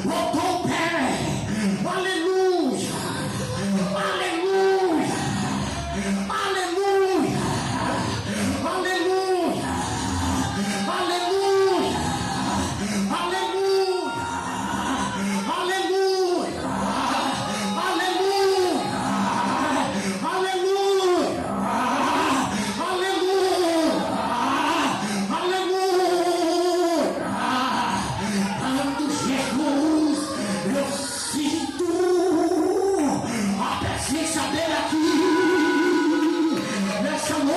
botou o pé. Aleluia. Aleluia. Aleluia. Aleluia. Aleluia. Aleluia. Aleluia. Aleluia. Quando Jesus, eu sinto a presença dele aqui nessa noite.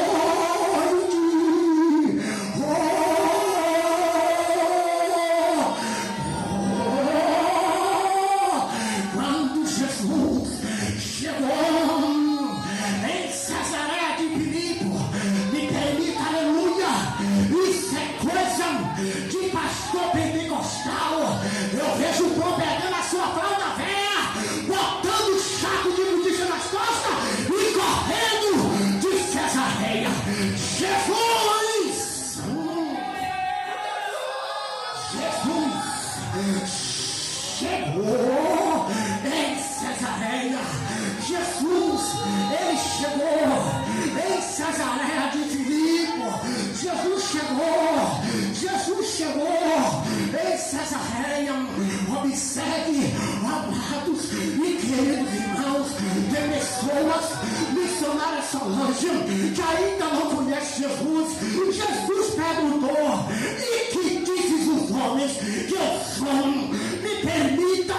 Quando Jesus chegou em Cesareia de Filipe, me permita, aleluia, isso é coisa de pastor pentecostal. Eu vejo o povo pegando a sua fralda velha, botando um saco de notícia nas costas e correndo de Cesareia. Jesus! Jesus chegou em Cesareia. Jesus, ele chegou em Cesareia de Filipe. Jesus chegou em Cesareia. Observe, amados e queridos irmãos, de pessoas missionárias Solange que ainda não conhecem Jesus. Jesus perguntou: e que dizes os homens que eu sou? Me permita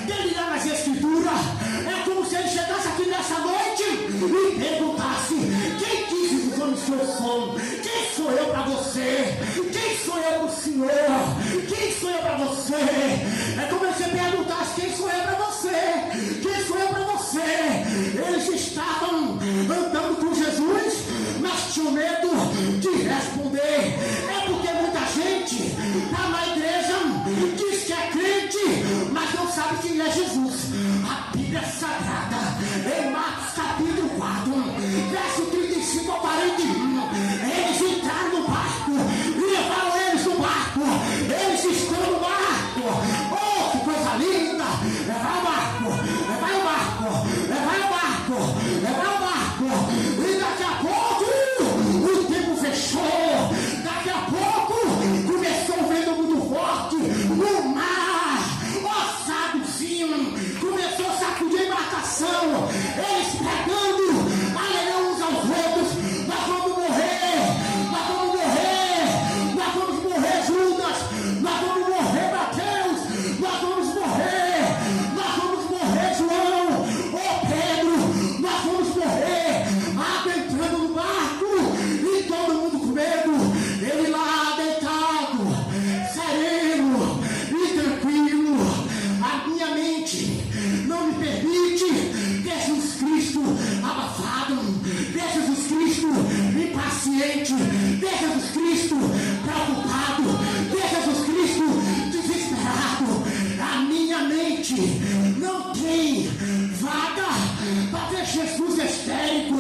delirar as escrituras. É como se ele chegasse aqui nessa noite e perguntasse: quem dizes os homens que eu sou? Quem sou eu para você? Quem sou eu para o Senhor? Quem sou eu para você? É como se você perguntasse: quem sou eu para você? Quem sou eu para você? Eles estavam andando com Jesus, mas tinham medo de responder. É porque muita gente está na igreja, diz que é crente, mas não sabe quem é Jesus. A Bíblia Sagrada, em Marcos capítulo 4, verso 35 ao 41, eles entraram no barco, levaram eles no barco, eles estão no barco, crente não tem vaga para ver Jesus histérico,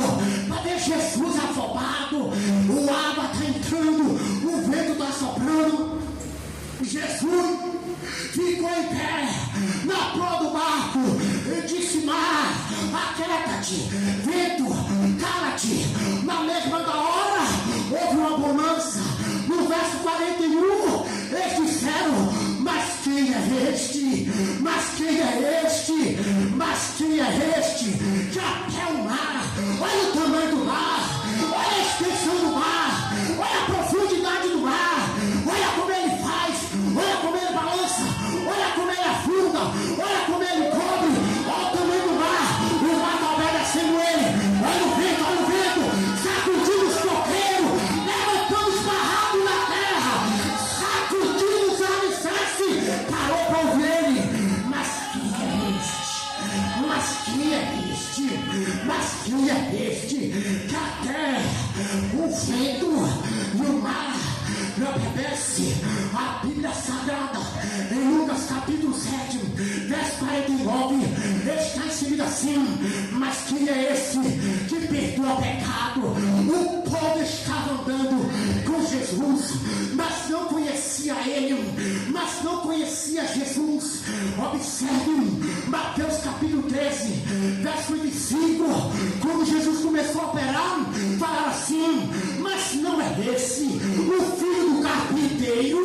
para ver Jesus afobado. O água está entrando, o vento está soprando. Jesus ficou em pé na proa do barco e disse: mar, aquieta-te, vento, cala-te. Na mesma hora houve uma bonança. No verso 41 eles disseram: mas quem é este? Mas quem é este? Mas quem é este? Que até o mar, olha o tamanho do mar, olha a extensão do mar, olha a profundidade do mar, olha como ele faz, olha como ele balança, olha como ele afunda, olha como ele cobre, olha o tamanho do mar. O mar está obedecendo ele. Olha o vento, sacudindo os coqueiros, levantando os barrados na terra, sacudindo os alicerces, parou para ouvir ele. Mas quem é este? Mas quem é este? Mas quem é este? Que até o vento e o mar me obedece. A Bíblia Sagrada, em Lucas capítulo 7, verso 49, está escrito assim: mas quem é esse que perdoa o pecado? O povo estava andando com Jesus, mas não conhecia ele, mas não conhecia Jesus. Observe Mateus capítulo 13, verso 25, quando Jesus começou a operar, falaram assim: mas não é esse o filho do carpinteiro?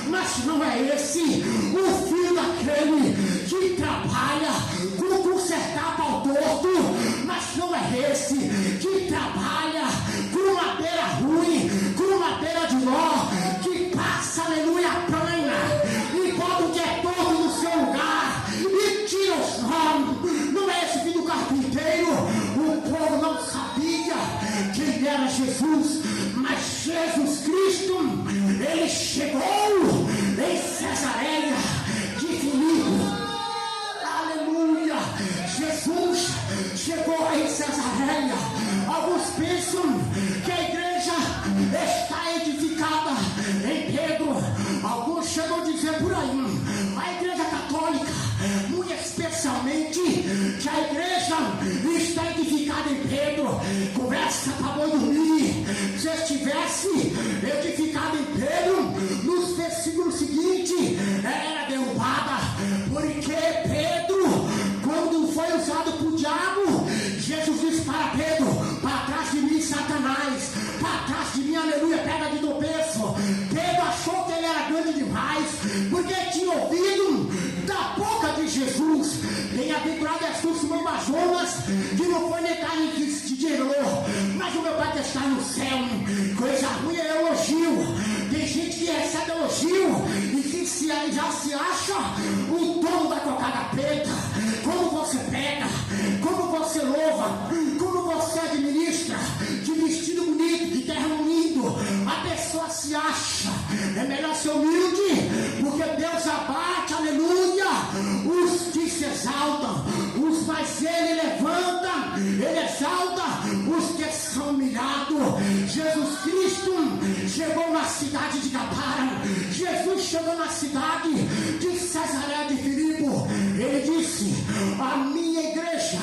Mas não é esse o filho daquele que trabalha com consertar pau torto? Mas não é esse que trabalha com madeira ruim, com madeira de ló, que passa, aleluia, a plana e bota o que é torto no seu lugar e tira os ramos? Não é esse filho do carpinteiro? O povo não sabia quem era Jesus, mas Jesus Cristo, ele chegou em Cesareia de Filipe. Aleluia! Jesus chegou em Cesareia. Alguns pensam que a igreja está edificada em Pedro. Alguns chegam a dizer por aí, a igreja católica, muito especialmente, que a igreja está edificada em Pedro. Conversa para boi dormir. Se estivesse edificada em Pedro, nos versículos seguintes era derrubada, porque Pedro, quando foi usado por diabo, Jesus disse para Pedro: para trás de mim, Satanás, para trás de mim, aleluia, pega de tropeço. Pedro achou que ele era grande demais, porque tinha ouvido da boca de Jesus: bem-aventurado és tu, Simão Bajonas, que não foi nem carne que te gerou, mas o meu Pai que está no céu. Coisa ruim é elogio. Tem gente que recebe elogio e que já se acha o dono da cocada preta. Como você pega, como você louva, como você administra, de vestido bonito, de terno lindo, a pessoa se acha. É melhor ser humilde, porque Deus abate, aleluia, os que se exaltam, mas ele levanta, ele exalta os que são humilhados. Jesus Cristo chegou na cidade de Gadara. Jesus chegou na cidade de Cesareia de Filipe. Ele disse: a minha igreja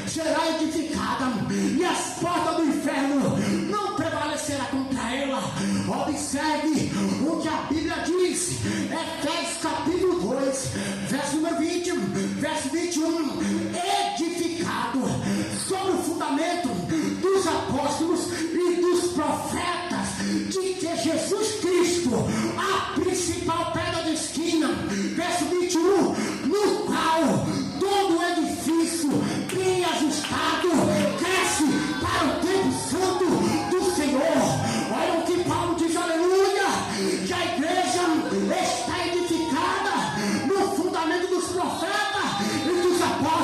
será edificada e as portas do inferno não prevalecerá contra ela. Observe o que a Bíblia diz, Efésios capítulo 2, verso número 20, verso 21, edificado sobre o fundamento dos apóstolos e dos profetas, de que Jesus Cristo, a principal pedra de esquina, verso 21, no qual todo o edifício bem ajustado cresce para o tempo santo do Senhor. Olha o que Paulo diz, aleluia, que a igreja está edificada no fundamento dos profetas e dos apóstolos.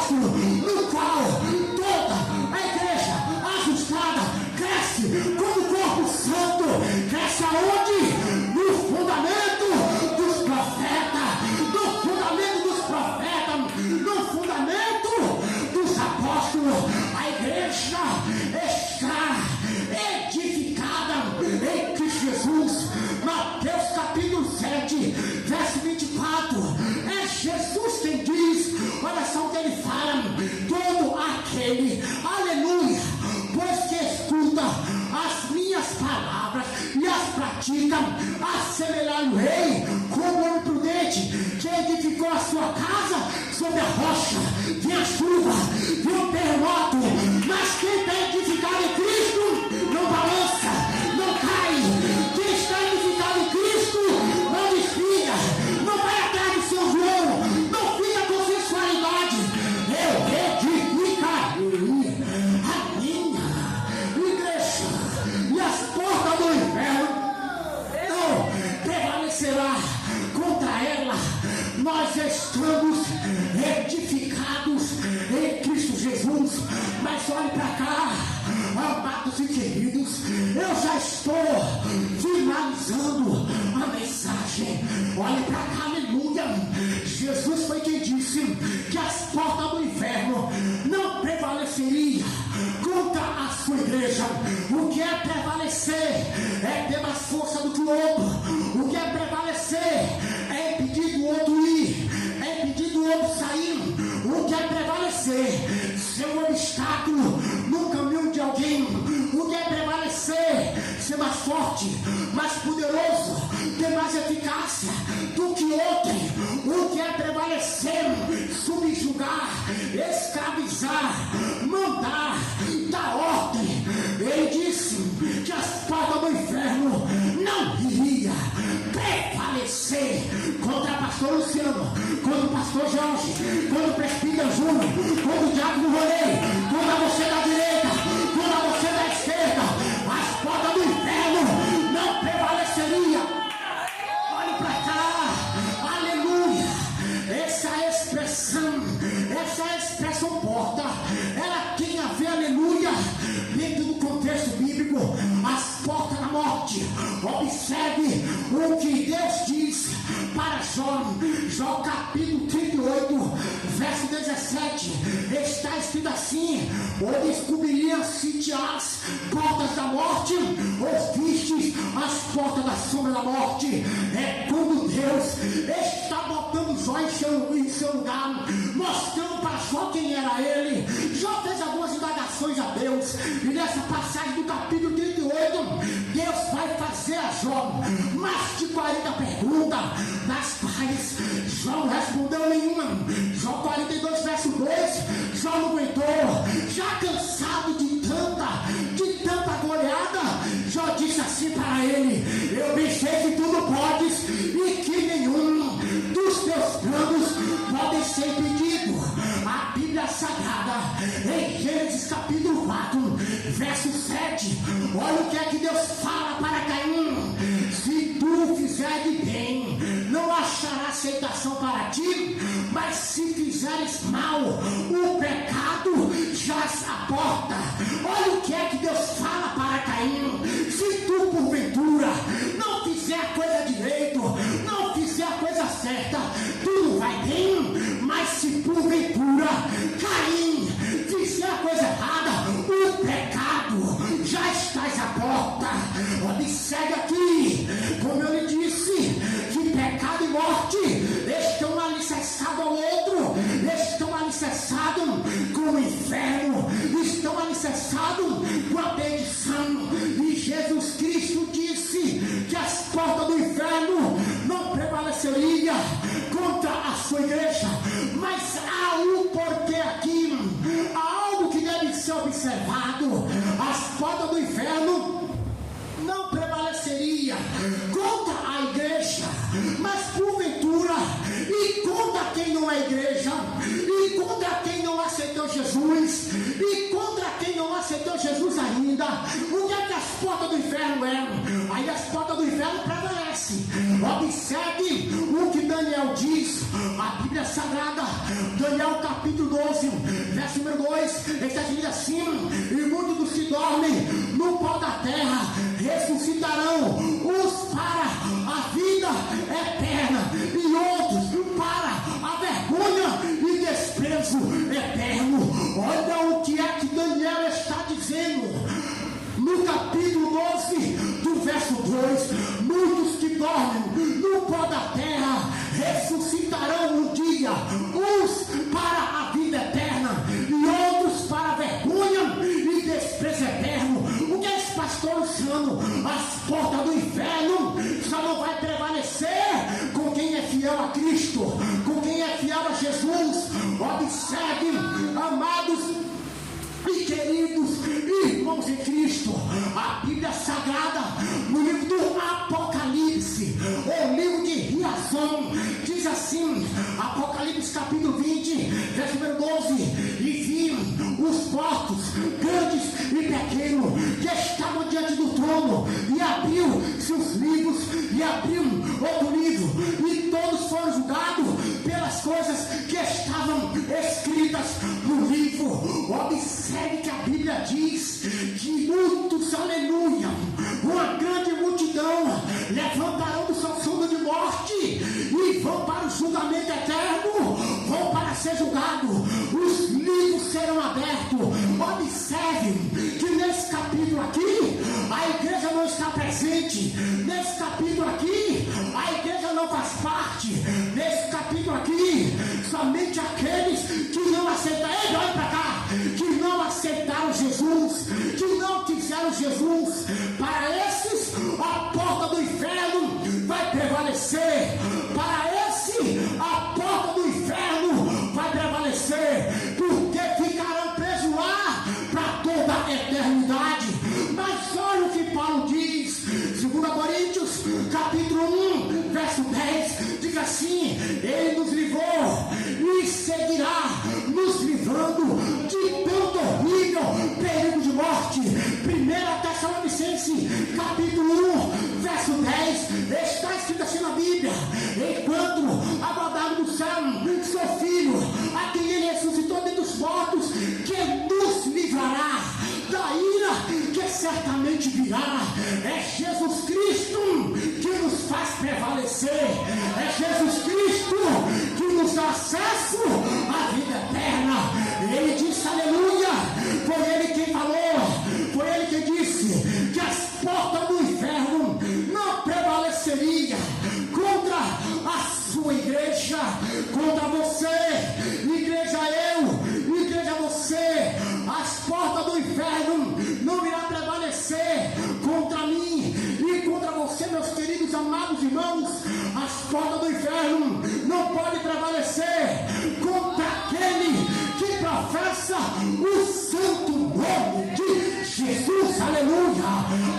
edifica, assemelhar o rei como homem prudente, que edificou a sua casa sobre a rocha. Vem a chuva, vem o terremoto, mas quem está edificado em Cristo não balança, não cai. Quem está edificado em Cristo não desvia, não vai atrás do seu jogo, não fica com sensualidade. Eu edificarei a minha igreja, e as portas do inferno não prevalecerá contra ela. Nós estamos edificados em Cristo Jesus. Mas olhe para cá, amados e queridos, eu já estou finalizando a mensagem. Olhe para cá, aleluia. Jesus foi quem disse que as portas do inferno não prevaleceriam contra a sua igreja. O que é prevalecer é ter mais força do que o outro. O que é prevalecer é impedir do outro ir, é impedir do outro sair. O que é prevalecer, ser um obstáculo no caminho de alguém. O que é prevalecer, ser mais forte, mais poderoso, ter mais eficácia do que outro. O que é prevalecer, subjugar, escravizar, mandar, dar ordem. Ele disse que as portas do inferno não iria prevalecer contra o pastor Luciano, contra o pastor Jorge, contra o presbítero Júnior, contra o diácono Ronei, contra você da direita, contra você da esquerda. As portas do inferno não prevaleceria. Olhe para cá, aleluia. Essa expressão porta, ela tem a ver, aleluia, dentro do contexto bíblico, as portas da morte. Observe o que Deus diz para Jó capítulo 38, verso 17, está escrito assim: ou descobririam-se as portas da morte, ou vistes as portas da sombra da morte. É quando Deus está botando Jó em seu lugar, mostrando para Jó quem era ele. Jó fez algumas indagações a Deus, e nessa passagem do capítulo 38, Deus vai fazer a Jó mais de 40 perguntas, das quais Jó não respondeu nenhuma. Jó 42, verso 2, Jó não aguentou, já cansado de tanta goleada, Jó disse assim para ele: eu bem sei que tu não podes, e que nenhum dos teus planos podem ser impedidos. A Bíblia Sagrada, em Gênesis capítulo 4, verso 7, olha o que é que Deus fala para Caim: se tu fizer de bem, não achará aceitação para ti, mas se fizeres mal, o pecado jaz à porta. Olha o que é que Deus fala para Caim: se tu porventura não fizer a coisa direito, não fizer a coisa certa, tudo vai bem. Mas se porventura Caim fizer a coisa errada, o pecado já estás à porta. Observe aqui, como eu lhe disse, que pecado e morte estão alicerçados ao outro, estão alicerçados com o inferno, estão alicerçados com a perdição. E Jesus Cristo disse que as portas do inferno não prevaleceriam contra a sua igreja. Mas há um porquê aqui, há algo que deve ser observado: as portas do inferno não prevaleceria contra a igreja, mas porventura, e contra quem não é igreja, e contra quem não aceitou Jesus, e contra quem não aceitou Jesus ainda. O que é que as portas do inferno eram? Aí as portas do inferno prevalecem. Observe o que Daniel diz, a Bíblia Sagrada, Daniel capítulo 12, verso número 2, está escrito assim: e muitos dos que dormem no pó da terra ressuscitarão, uns para a vida eterna, e outros para a vergonha e desprezo eterno. Olha o que é que Daniel está dizendo no capítulo 12, do verso 2: muitos que dormem no pó da terra ressuscitarão um dia, uns para a vida eterna e outros para a vergonha e desprezo eterno. O que é esse pastor Luciano? As portas do inferno Jesus. Observe, amados e queridos irmãos em Cristo, a Bíblia Sagrada, no livro do Apocalipse, o livro de Riazão, diz assim, Apocalipse capítulo 20, verso número 12: e vi os mortos, grandes e pequenos, que estavam diante do trono, e abriu seus livros, e abriu outro livro, e todos foram julgados pelas coisas que estavam escritas no livro. Observe que a Bíblia diz que muitos, aleluia, uma grande multidão levantarão do seu sono de morte e vão para o julgamento eterno, vão para ser julgados, os livros serão abertos. Observe que nesse capítulo aqui a igreja não está presente, nesse capítulo aqui a igreja não faz parte, nesse capítulo aqui somente aqueles que não aceitaram, olha para cá, que não aceitaram Jesus, que não quiseram Jesus, para esses a porta do inferno vai prevalecer, para esse a porta do inferno vai prevalecer, porque ficarão presos lá para toda a eternidade. Mas olha o que Paulo diz, 2 Coríntios capítulo 1, verso 10, diz assim: ele nos livrou e seguirá nos livrando de tanto horrível perigo de morte. 1 Tessalonicenses capítulo 1, verso 10, está escrito assim na Bíblia: enquanto aguardamos do céu seu Filho, a quem ele ressuscitou dentre os mortos, que nos livrará da ira que certamente virá. É Jesus Cristo que nos faz prevalecer, é Jesus Cristo que nos dá acesso à vida eterna. Ele disse, aleluia, foi ele quem falou, foi ele quem disse que as portas do inferno não prevaleceriam contra a sua igreja, contra você, igreja eu, igreja você. As portas do inferno não irão prevalecer contra mim e contra você, meus queridos amados irmãos. As portas do inferno não podem prevalecer contra aquele que professa o santo nome de Jesus, aleluia.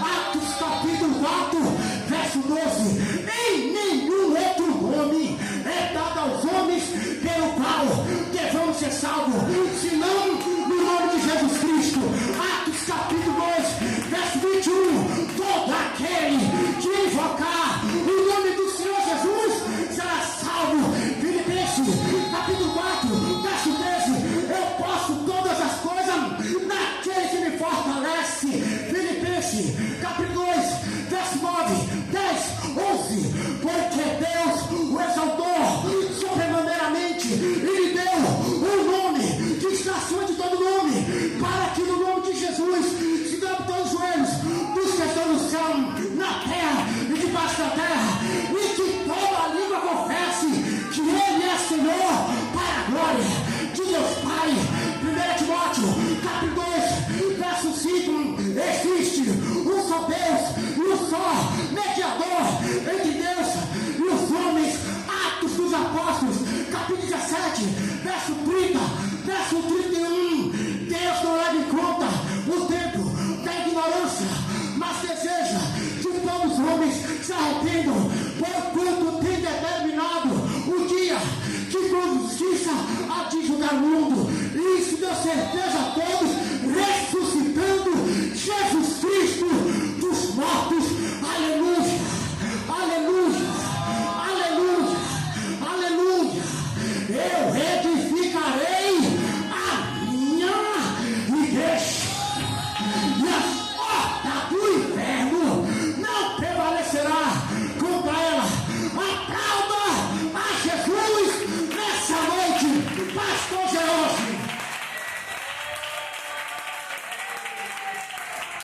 Atos capítulo 4, verso 12: em nenhum outro nome é dado aos homens pelo qual devemos ser salvos, senão no nome de Jesus Cristo. Atos capítulo 2, verso 21: todo aquele que invocar o nome do Senhor Jesus será salvo. Filipenses capítulo 4, verso 13: eu posso todas as coisas naquele que me fortalece. Filipenses capítulo 2, verso 9, 10, 11: porque Deus o exaltou sobremaneiramente e lhe deu um nome que está acima de todo nome, para que no nome de Jesus se dobre todos os joelhos dos que estão no céu, na terra e debaixo da terra, e que toda a língua confesse que Ele é Senhor, para a glória de Deus Pai. 1 Timóteo capítulo 2, verso 5: existe um só Deus e um só mediador entre Deus e os homens. Atos dos Apóstolos capítulo 17, verso 30, verso 31: Deus não leva em conta o tempo da ignorância, mas deseja que todos os homens se arrependam, porquanto tem determinado o dia que com justiça há de julgar o mundo. E isso deu certeza